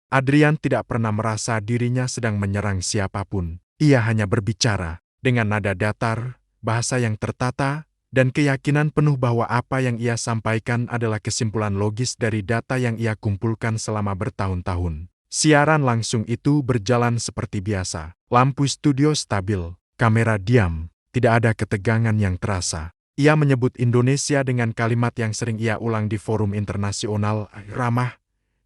Adrian tidak pernah merasa dirinya sedang menyerang siapapun. Ia hanya berbicara dengan nada datar, bahasa yang tertata, dan keyakinan penuh bahwa apa yang ia sampaikan adalah kesimpulan logis dari data yang ia kumpulkan selama bertahun-tahun. Siaran langsung itu berjalan seperti biasa. Lampu studio stabil, kamera diam, tidak ada ketegangan yang terasa. Ia menyebut Indonesia dengan kalimat yang sering ia ulang di forum internasional, ramah,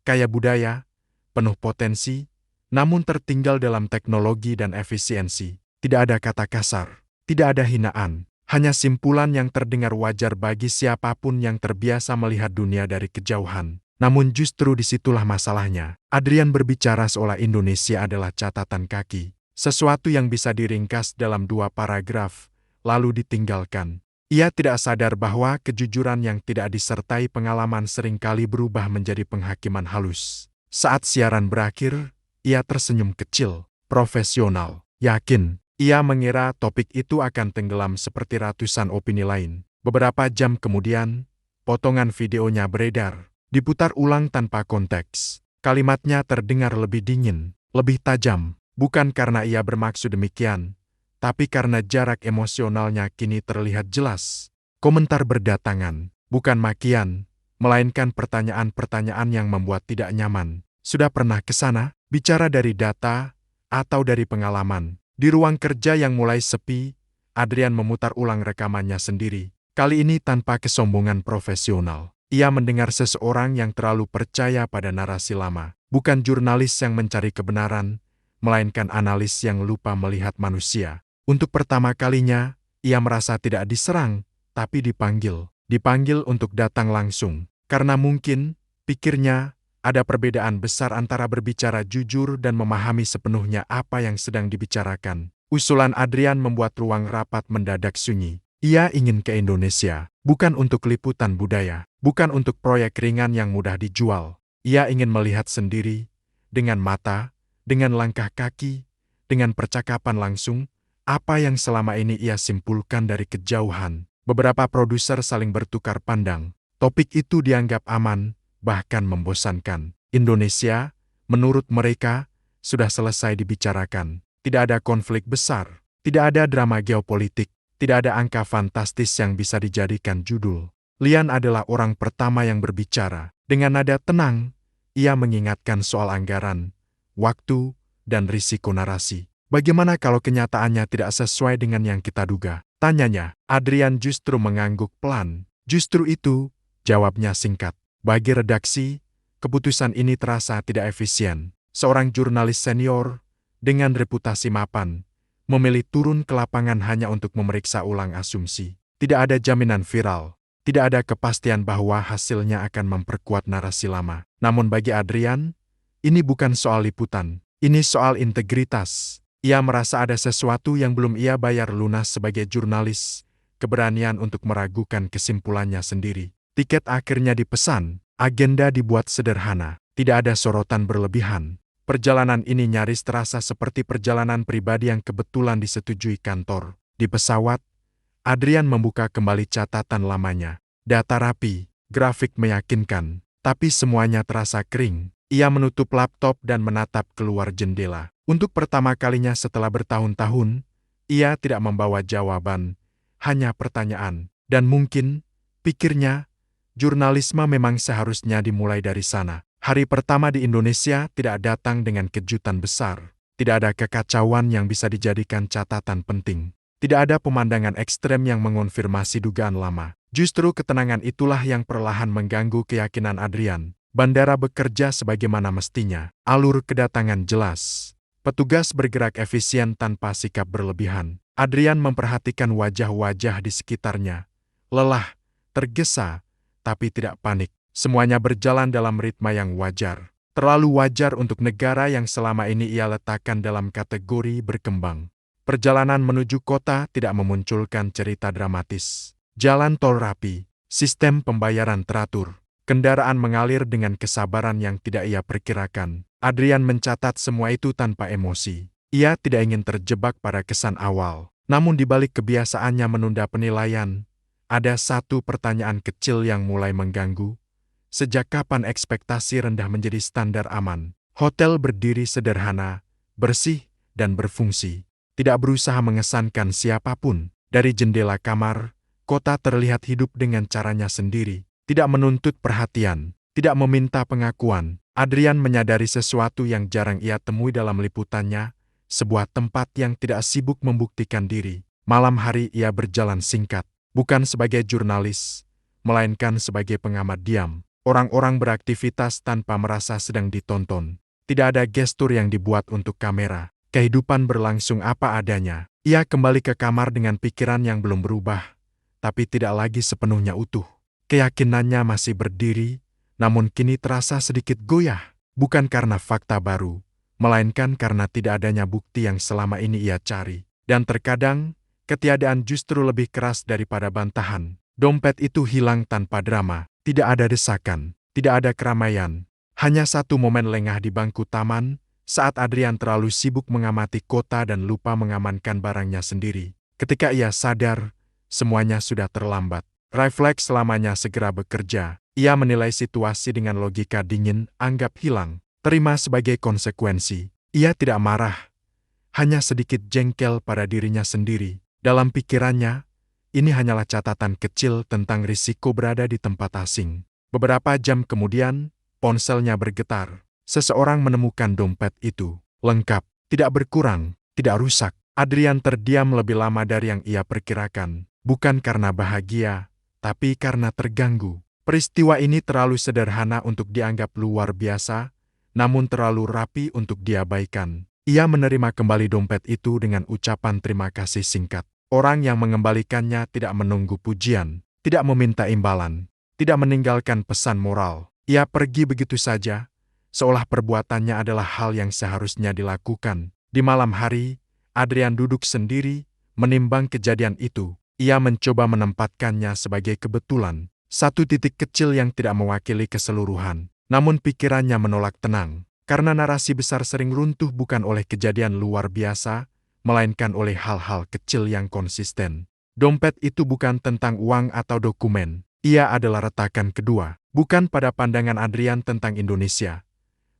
kaya budaya, penuh potensi, namun tertinggal dalam teknologi dan efisiensi. Tidak ada kata kasar, tidak ada hinaan, hanya simpulan yang terdengar wajar bagi siapapun yang terbiasa melihat dunia dari kejauhan. Namun justru disitulah masalahnya. Adrian berbicara seolah Indonesia adalah catatan kaki, sesuatu yang bisa diringkas dalam 2 paragraf, lalu ditinggalkan. Ia tidak sadar bahwa kejujuran yang tidak disertai pengalaman seringkali berubah menjadi penghakiman halus. Saat siaran berakhir, ia tersenyum kecil, profesional, yakin. Ia mengira topik itu akan tenggelam seperti ratusan opini lain. Beberapa jam kemudian, potongan videonya beredar, diputar ulang tanpa konteks. Kalimatnya terdengar lebih dingin, lebih tajam, bukan karena ia bermaksud demikian, tapi karena jarak emosionalnya kini terlihat jelas. Komentar berdatangan, bukan makian, melainkan pertanyaan-pertanyaan yang membuat tidak nyaman. Sudah pernah ke sana, bicara dari data, atau dari pengalaman? Di ruang kerja yang mulai sepi, Adrian memutar ulang rekamannya sendiri. Kali ini tanpa kesombongan profesional. Ia mendengar seseorang yang terlalu percaya pada narasi lama. Bukan jurnalis yang mencari kebenaran, melainkan analis yang lupa melihat manusia. Untuk pertama kalinya, ia merasa tidak diserang, tapi dipanggil. Dipanggil untuk datang langsung. Karena mungkin, pikirnya, ada perbedaan besar antara berbicara jujur dan memahami sepenuhnya apa yang sedang dibicarakan. Usulan Adrian membuat ruang rapat mendadak sunyi. Ia ingin ke Indonesia, bukan untuk liputan budaya, bukan untuk proyek ringan yang mudah dijual. Ia ingin melihat sendiri, dengan mata, dengan langkah kaki, dengan percakapan langsung, apa yang selama ini ia simpulkan dari kejauhan. Beberapa produser saling bertukar pandang. Topik itu dianggap aman, bahkan membosankan. Indonesia, menurut mereka, sudah selesai dibicarakan. Tidak ada konflik besar, tidak ada drama geopolitik, tidak ada angka fantastis yang bisa dijadikan judul. Lian adalah orang pertama yang berbicara. Dengan nada tenang, ia mengingatkan soal anggaran, waktu, dan risiko narasi. Bagaimana kalau kenyataannya tidak sesuai dengan yang kita duga? Tanyanya. Adrian justru mengangguk pelan. Justru itu, jawabnya singkat. Bagi redaksi, keputusan ini terasa tidak efisien. Seorang jurnalis senior, dengan reputasi mapan, memilih turun ke lapangan hanya untuk memeriksa ulang asumsi. Tidak ada jaminan viral, tidak ada kepastian bahwa hasilnya akan memperkuat narasi lama. Namun bagi Adrian, ini bukan soal liputan, ini soal integritas. Ia merasa ada sesuatu yang belum ia bayar lunas sebagai jurnalis, keberanian untuk meragukan kesimpulannya sendiri. Tiket akhirnya dipesan, agenda dibuat sederhana, tidak ada sorotan berlebihan. Perjalanan ini nyaris terasa seperti perjalanan pribadi yang kebetulan disetujui kantor. Di pesawat, Adrian membuka kembali catatan lamanya. Data rapi, grafik meyakinkan, tapi semuanya terasa kering. Ia menutup laptop dan menatap keluar jendela. Untuk pertama kalinya setelah bertahun-tahun, ia tidak membawa jawaban, hanya pertanyaan. Dan mungkin, pikirnya, jurnalisme memang seharusnya dimulai dari sana. Hari pertama di Indonesia tidak datang dengan kejutan besar. Tidak ada kekacauan yang bisa dijadikan catatan penting. Tidak ada pemandangan ekstrem yang mengonfirmasi dugaan lama. Justru ketenangan itulah yang perlahan mengganggu keyakinan Adrian. Bandara bekerja sebagaimana mestinya. Alur kedatangan jelas. Petugas bergerak efisien tanpa sikap berlebihan. Adrian memperhatikan wajah-wajah di sekitarnya. Lelah, tergesa, tapi tidak panik. Semuanya berjalan dalam ritme yang wajar. Terlalu wajar untuk negara yang selama ini ia letakkan dalam kategori berkembang. Perjalanan menuju kota tidak memunculkan cerita dramatis. Jalan tol rapi, sistem pembayaran teratur. Kendaraan mengalir dengan kesabaran yang tidak ia perkirakan. Adrian mencatat semua itu tanpa emosi. Ia tidak ingin terjebak pada kesan awal. Namun di balik kebiasaannya menunda penilaian, ada satu pertanyaan kecil yang mulai mengganggu. Sejak kapan ekspektasi rendah menjadi standar aman? Hotel berdiri sederhana, bersih, dan berfungsi. Tidak berusaha mengesankan siapapun. Dari jendela kamar, kota terlihat hidup dengan caranya sendiri. Tidak menuntut perhatian, tidak meminta pengakuan. Adrian menyadari sesuatu yang jarang ia temui dalam liputannya, sebuah tempat yang tidak sibuk membuktikan diri. Malam hari ia berjalan singkat, bukan sebagai jurnalis, melainkan sebagai pengamat diam. Orang-orang beraktivitas tanpa merasa sedang ditonton. Tidak ada gestur yang dibuat untuk kamera. Kehidupan berlangsung apa adanya. Ia kembali ke kamar dengan pikiran yang belum berubah, tapi tidak lagi sepenuhnya utuh. Keyakinannya masih berdiri, namun kini terasa sedikit goyah. Bukan karena fakta baru, melainkan karena tidak adanya bukti yang selama ini ia cari. Dan terkadang, ketiadaan justru lebih keras daripada bantahan. Dompet itu hilang tanpa drama. Tidak ada desakan, tidak ada keramaian. Hanya satu momen lengah di bangku taman, saat Adrian terlalu sibuk mengamati kota dan lupa mengamankan barangnya sendiri. Ketika ia sadar, semuanya sudah terlambat. Refleks selamanya segera bekerja. Ia menilai situasi dengan logika dingin, anggap hilang, terima sebagai konsekuensi. Ia tidak marah, hanya sedikit jengkel pada dirinya sendiri. Dalam pikirannya, ini hanyalah catatan kecil tentang risiko berada di tempat asing. Beberapa jam kemudian, ponselnya bergetar. Seseorang menemukan dompet itu, lengkap, tidak berkurang, tidak rusak. Adrian terdiam lebih lama dari yang ia perkirakan, bukan karena bahagia, tapi karena terganggu. Peristiwa ini terlalu sederhana untuk dianggap luar biasa, namun terlalu rapi untuk diabaikan. Ia menerima kembali dompet itu dengan ucapan terima kasih singkat. Orang yang mengembalikannya tidak menunggu pujian, tidak meminta imbalan, tidak meninggalkan pesan moral. Ia pergi begitu saja, seolah perbuatannya adalah hal yang seharusnya dilakukan. Di malam hari, Adrian duduk sendiri, menimbang kejadian itu. Ia mencoba menempatkannya sebagai kebetulan, satu titik kecil yang tidak mewakili keseluruhan. Namun pikirannya menolak tenang, karena narasi besar sering runtuh bukan oleh kejadian luar biasa, melainkan oleh hal-hal kecil yang konsisten. Dompet itu bukan tentang uang atau dokumen. Ia adalah retakan kedua, bukan pada pandangan Adrian tentang Indonesia,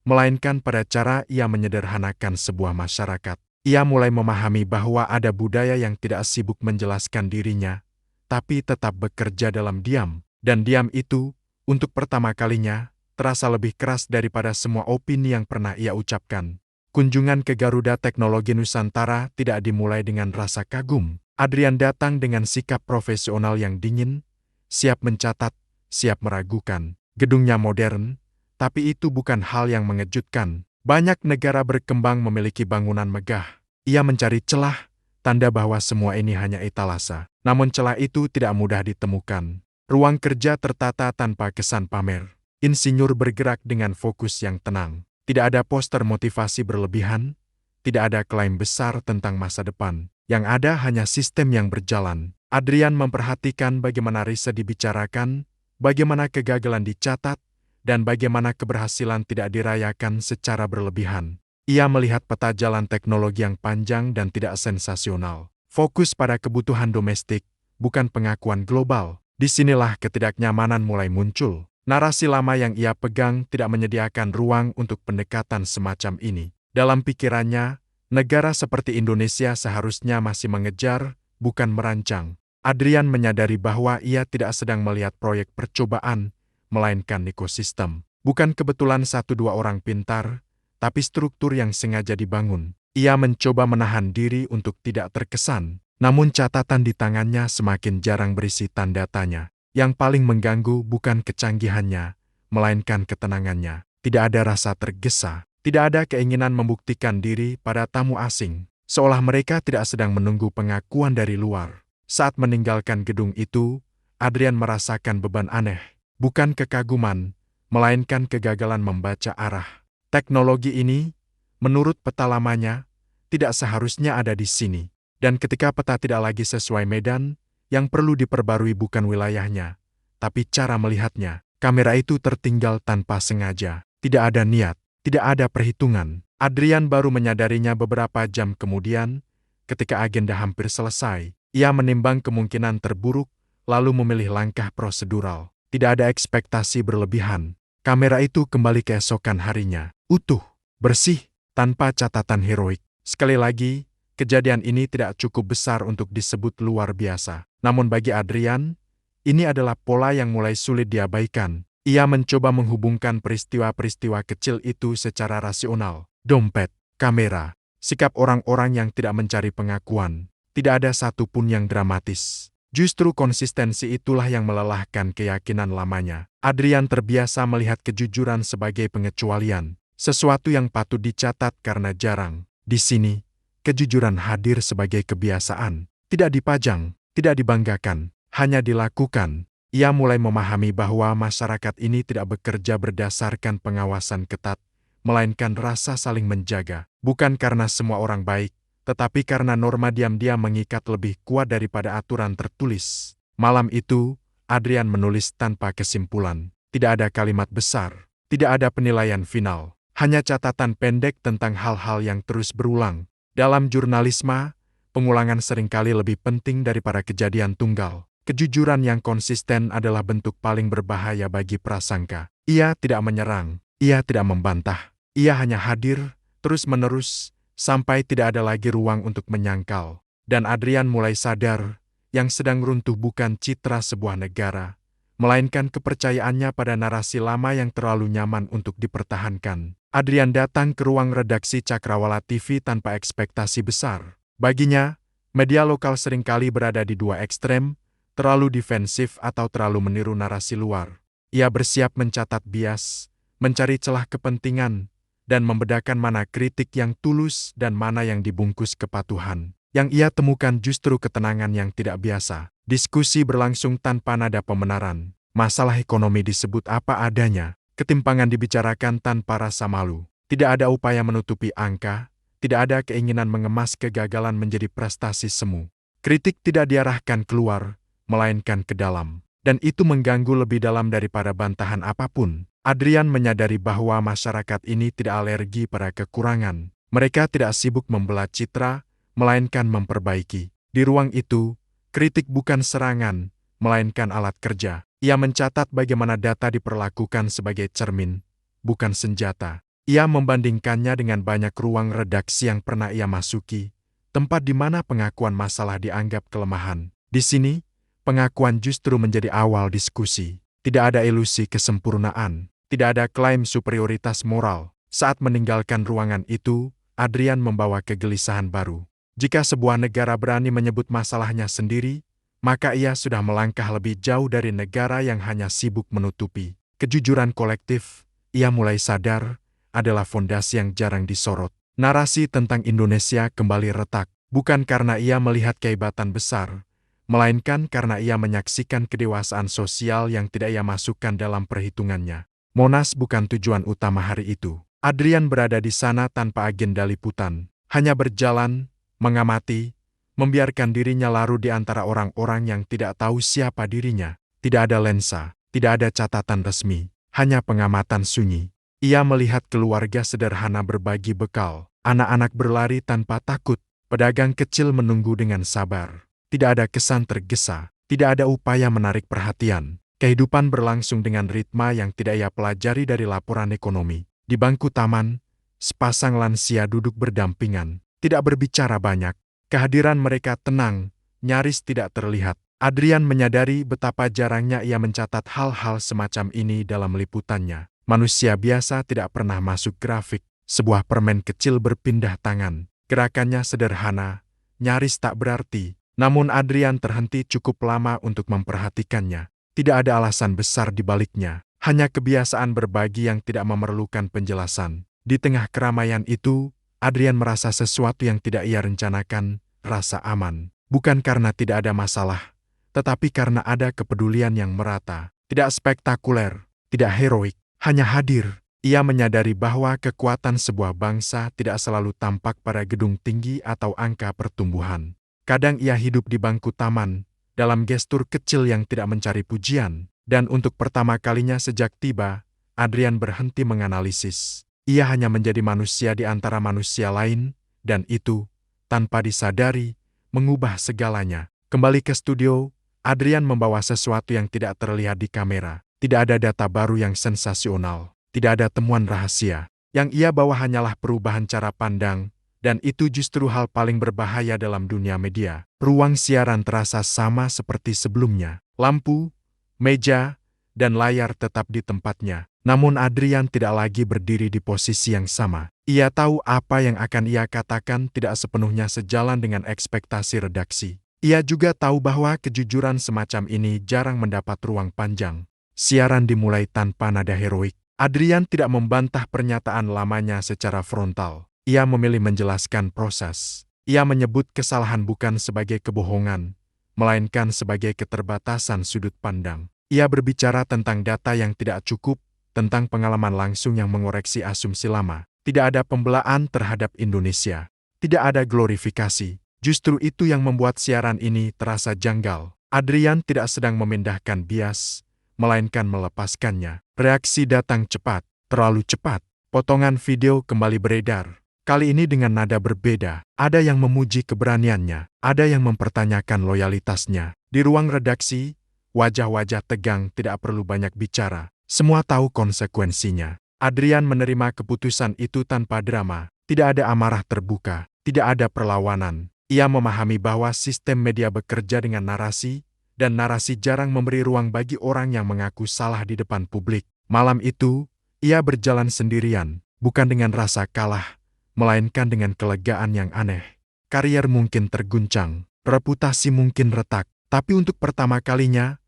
melainkan pada cara ia menyederhanakan sebuah masyarakat. Ia mulai memahami bahwa ada budaya yang tidak sibuk menjelaskan dirinya, tapi tetap bekerja dalam diam. Dan diam itu, untuk pertama kalinya, terasa lebih keras daripada semua opini yang pernah ia ucapkan. Kunjungan ke Garuda Teknologi Nusantara tidak dimulai dengan rasa kagum. Adrian datang dengan sikap profesional yang dingin, siap mencatat, siap meragukan. Gedungnya modern, tapi itu bukan hal yang mengejutkan. Banyak negara berkembang memiliki bangunan megah. Ia mencari celah, tanda bahwa semua ini hanya etalase. Namun celah itu tidak mudah ditemukan. Ruang kerja tertata tanpa kesan pamer. Insinyur bergerak dengan fokus yang tenang. Tidak ada poster motivasi berlebihan, tidak ada klaim besar tentang masa depan. Yang ada hanya sistem yang berjalan. Adrian memperhatikan bagaimana riset dibicarakan, bagaimana kegagalan dicatat, dan bagaimana keberhasilan tidak dirayakan secara berlebihan. Ia melihat peta jalan teknologi yang panjang dan tidak sensasional. Fokus pada kebutuhan domestik, bukan pengakuan global. Disinilah ketidaknyamanan mulai muncul. Narasi lama yang ia pegang tidak menyediakan ruang untuk pendekatan semacam ini. Dalam pikirannya, negara seperti Indonesia seharusnya masih mengejar, bukan merancang. Adrian menyadari bahwa ia tidak sedang melihat proyek percobaan, melainkan ekosistem. Bukan kebetulan satu dua orang pintar, tapi struktur yang sengaja dibangun. Ia mencoba menahan diri untuk tidak terkesan, namun catatan di tangannya semakin jarang berisi tanda tanya. Yang paling mengganggu bukan kecanggihannya, melainkan ketenangannya. Tidak ada rasa tergesa, tidak ada keinginan membuktikan diri pada tamu asing, seolah mereka tidak sedang menunggu pengakuan dari luar. Saat meninggalkan gedung itu, Adrian merasakan beban aneh, bukan kekaguman, melainkan kegagalan membaca arah. Teknologi ini, menurut peta lamanya, tidak seharusnya ada di sini. Dan ketika peta tidak lagi sesuai medan, yang perlu diperbarui bukan wilayahnya, tapi cara melihatnya. Kamera itu tertinggal tanpa sengaja. Tidak ada niat, tidak ada perhitungan. Adrian baru menyadarinya beberapa jam kemudian, ketika agenda hampir selesai. Ia menimbang kemungkinan terburuk, lalu memilih langkah prosedural. Tidak ada ekspektasi berlebihan. Kamera itu kembali keesokan harinya, utuh. bersih, tanpa catatan heroik. Sekali lagi, kejadian ini tidak cukup besar untuk disebut luar biasa. Namun bagi Adrian, ini adalah pola yang mulai sulit diabaikan. Ia mencoba menghubungkan peristiwa-peristiwa kecil itu secara rasional. Dompet, kamera, sikap orang-orang yang tidak mencari pengakuan. Tidak ada satupun yang dramatis. Justru konsistensi itulah yang melelahkan keyakinan lamanya. Adrian terbiasa melihat kejujuran sebagai pengecualian, sesuatu yang patut dicatat karena jarang. Di sini, kejujuran hadir sebagai kebiasaan, tidak dipajang, tidak dibanggakan, hanya dilakukan. Ia mulai memahami bahwa masyarakat ini tidak bekerja berdasarkan pengawasan ketat, melainkan rasa saling menjaga. Bukan karena semua orang baik, tetapi karena norma diam-diam mengikat lebih kuat daripada aturan tertulis. Malam itu, Adrian menulis tanpa kesimpulan. Tidak ada kalimat besar, tidak ada penilaian final, hanya catatan pendek tentang hal-hal yang terus berulang. Dalam jurnalisme, pengulangan seringkali lebih penting daripada kejadian tunggal. Kejujuran yang konsisten adalah bentuk paling berbahaya bagi prasangka. Ia tidak menyerang, ia tidak membantah, ia hanya hadir, terus-menerus, sampai tidak ada lagi ruang untuk menyangkal. Dan Adrian mulai sadar, yang sedang runtuh bukan citra sebuah negara, melainkan kepercayaannya pada narasi lama yang terlalu nyaman untuk dipertahankan. Adrian datang ke ruang redaksi Cakrawala TV tanpa ekspektasi besar. Baginya, media lokal seringkali berada di dua ekstrem, terlalu defensif atau terlalu meniru narasi luar. Ia bersiap mencatat bias, mencari celah kepentingan, dan membedakan mana kritik yang tulus dan mana yang dibungkus kepatuhan. Yang ia temukan justru ketenangan yang tidak biasa. Diskusi berlangsung tanpa nada pembenaran. Masalah ekonomi disebut apa adanya. Ketimpangan dibicarakan tanpa rasa malu. Tidak ada upaya menutupi angka, tidak ada keinginan mengemas kegagalan menjadi prestasi semu. Kritik tidak diarahkan keluar, melainkan ke dalam. Dan itu mengganggu lebih dalam daripada bantahan apapun. Adrian menyadari bahwa masyarakat ini tidak alergi pada kekurangan. Mereka tidak sibuk membela citra, melainkan memperbaiki. Di ruang itu, kritik bukan serangan, melainkan alat kerja. Ia mencatat bagaimana data diperlakukan sebagai cermin, bukan senjata. Ia membandingkannya dengan banyak ruang redaksi yang pernah ia masuki, tempat di mana pengakuan masalah dianggap kelemahan. Di sini, pengakuan justru menjadi awal diskusi. Tidak ada ilusi kesempurnaan. Tidak ada klaim superioritas moral. Saat meninggalkan ruangan itu, Adrian membawa kegelisahan baru. Jika sebuah negara berani menyebut masalahnya sendiri, maka ia sudah melangkah lebih jauh dari negara yang hanya sibuk menutupi. Kejujuran kolektif, ia mulai sadar, adalah fondasi yang jarang disorot. Narasi tentang Indonesia kembali retak, bukan karena ia melihat kehebatan besar, melainkan karena ia menyaksikan kedewasaan sosial yang tidak ia masukkan dalam perhitungannya. Monas bukan tujuan utama hari itu. Adrian berada di sana tanpa agenda liputan, hanya berjalan, mengamati, membiarkan dirinya larut di antara orang-orang yang tidak tahu siapa dirinya. Tidak ada lensa, tidak ada catatan resmi, hanya pengamatan sunyi. Ia melihat keluarga sederhana berbagi bekal, anak-anak berlari tanpa takut, pedagang kecil menunggu dengan sabar. Tidak ada kesan tergesa, tidak ada upaya menarik perhatian. Kehidupan berlangsung dengan ritma yang tidak ia pelajari dari laporan ekonomi. Di bangku taman, sepasang lansia duduk berdampingan, tidak berbicara banyak. Kehadiran mereka tenang, nyaris tidak terlihat. Adrian menyadari betapa jarangnya ia mencatat hal-hal semacam ini dalam liputannya. Manusia biasa tidak pernah masuk grafik. Sebuah permen kecil berpindah tangan. Gerakannya sederhana, nyaris tak berarti. Namun Adrian terhenti cukup lama untuk memperhatikannya. Tidak ada alasan besar di baliknya, hanya kebiasaan berbagi yang tidak memerlukan penjelasan. Di tengah keramaian itu, Adrian merasa sesuatu yang tidak ia rencanakan, rasa aman. Bukan karena tidak ada masalah, tetapi karena ada kepedulian yang merata. Tidak spektakuler, tidak heroik, hanya hadir. Ia menyadari bahwa kekuatan sebuah bangsa tidak selalu tampak pada gedung tinggi atau angka pertumbuhan. Kadang ia hidup di bangku taman, dalam gestur kecil yang tidak mencari pujian, dan untuk pertama kalinya sejak tiba, Adrian berhenti menganalisis. Ia hanya menjadi manusia di antara manusia lain, dan itu, tanpa disadari, mengubah segalanya. Kembali ke studio, Adrian membawa sesuatu yang tidak terlihat di kamera. Tidak ada data baru yang sensasional, tidak ada temuan rahasia. Yang ia bawa hanyalah perubahan cara pandang, dan itu justru hal paling berbahaya dalam dunia media. Ruang siaran terasa sama seperti sebelumnya. Lampu, meja, dan layar tetap di tempatnya. Namun Adrian tidak lagi berdiri di posisi yang sama. Ia tahu apa yang akan ia katakan tidak sepenuhnya sejalan dengan ekspektasi redaksi. Ia juga tahu bahwa kejujuran semacam ini jarang mendapat ruang panjang. Siaran dimulai tanpa nada heroik. Adrian tidak membantah pernyataan lamanya secara frontal. Ia memilih menjelaskan proses. Ia menyebut kesalahan bukan sebagai kebohongan, melainkan sebagai keterbatasan sudut pandang. Ia berbicara tentang data yang tidak cukup, tentang pengalaman langsung yang mengoreksi asumsi lama. Tidak ada pembelaan terhadap Indonesia. Tidak ada glorifikasi. Justru itu yang membuat siaran ini terasa janggal. Adrian tidak sedang memindahkan bias, melainkan melepaskannya. Reaksi datang cepat, terlalu cepat. Potongan video kembali beredar. Kali ini dengan nada berbeda. Ada yang memuji keberaniannya, ada yang mempertanyakan loyalitasnya. Di ruang redaksi, wajah-wajah tegang tidak perlu banyak bicara. Semua tahu konsekuensinya. Adrian menerima keputusan itu tanpa drama. Tidak ada amarah terbuka, tidak ada perlawanan. Ia memahami bahwa sistem media bekerja dengan narasi, dan narasi jarang memberi ruang bagi orang yang mengaku salah di depan publik. Malam itu, ia berjalan sendirian, bukan dengan rasa kalah, melainkan dengan kelegaan yang aneh. Karier mungkin terguncang, reputasi mungkin retak, tapi untuk pertama kalinya,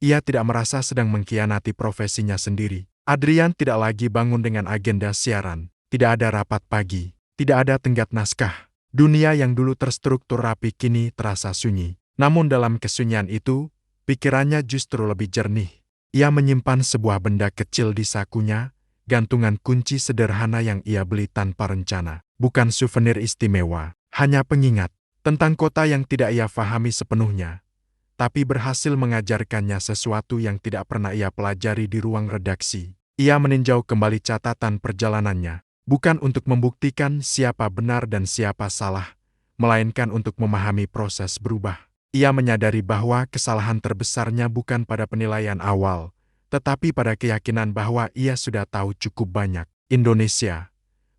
ia tidak merasa sedang mengkhianati profesinya sendiri. Adrian tidak lagi bangun dengan agenda siaran, tidak ada rapat pagi, tidak ada tenggat naskah. Dunia yang dulu terstruktur rapi kini terasa sunyi. Namun dalam kesunyian itu, pikirannya justru lebih jernih. Ia menyimpan sebuah benda kecil di sakunya, gantungan kunci sederhana yang ia beli tanpa rencana. Bukan souvenir istimewa, hanya pengingat tentang kota yang tidak ia fahami sepenuhnya, tapi berhasil mengajarkannya sesuatu yang tidak pernah ia pelajari di ruang redaksi. Ia meninjau kembali catatan perjalanannya, bukan untuk membuktikan siapa benar dan siapa salah, melainkan untuk memahami proses berubah. Ia menyadari bahwa kesalahan terbesarnya bukan pada penilaian awal, tetapi pada keyakinan bahwa ia sudah tahu cukup banyak. Indonesia,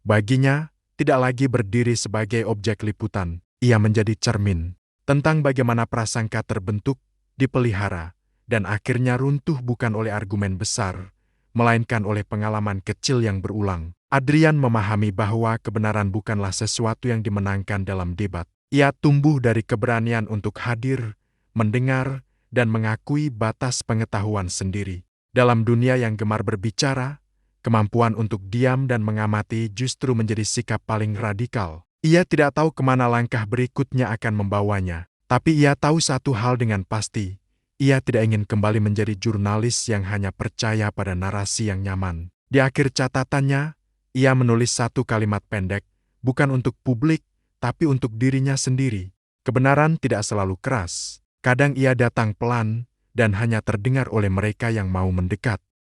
baginya, tidak lagi berdiri sebagai objek liputan. Ia menjadi cermin tentang bagaimana prasangka terbentuk, dipelihara, dan akhirnya runtuh bukan oleh argumen besar, melainkan oleh pengalaman kecil yang berulang. Adrian memahami bahwa kebenaran bukanlah sesuatu yang dimenangkan dalam debat. Ia tumbuh dari keberanian untuk hadir, mendengar, dan mengakui batas pengetahuan sendiri. Dalam dunia yang gemar berbicara, kemampuan untuk diam dan mengamati justru menjadi sikap paling radikal. Ia tidak tahu kemana langkah berikutnya akan membawanya, tapi ia tahu satu hal dengan pasti. Ia tidak ingin kembali menjadi jurnalis yang hanya percaya pada narasi yang nyaman. Di akhir catatannya, ia menulis satu kalimat pendek, bukan untuk publik, tapi untuk dirinya sendiri. Kebenaran tidak selalu keras. Kadang ia datang pelan, dan hanya terdengar oleh mereka yang mau mendekat.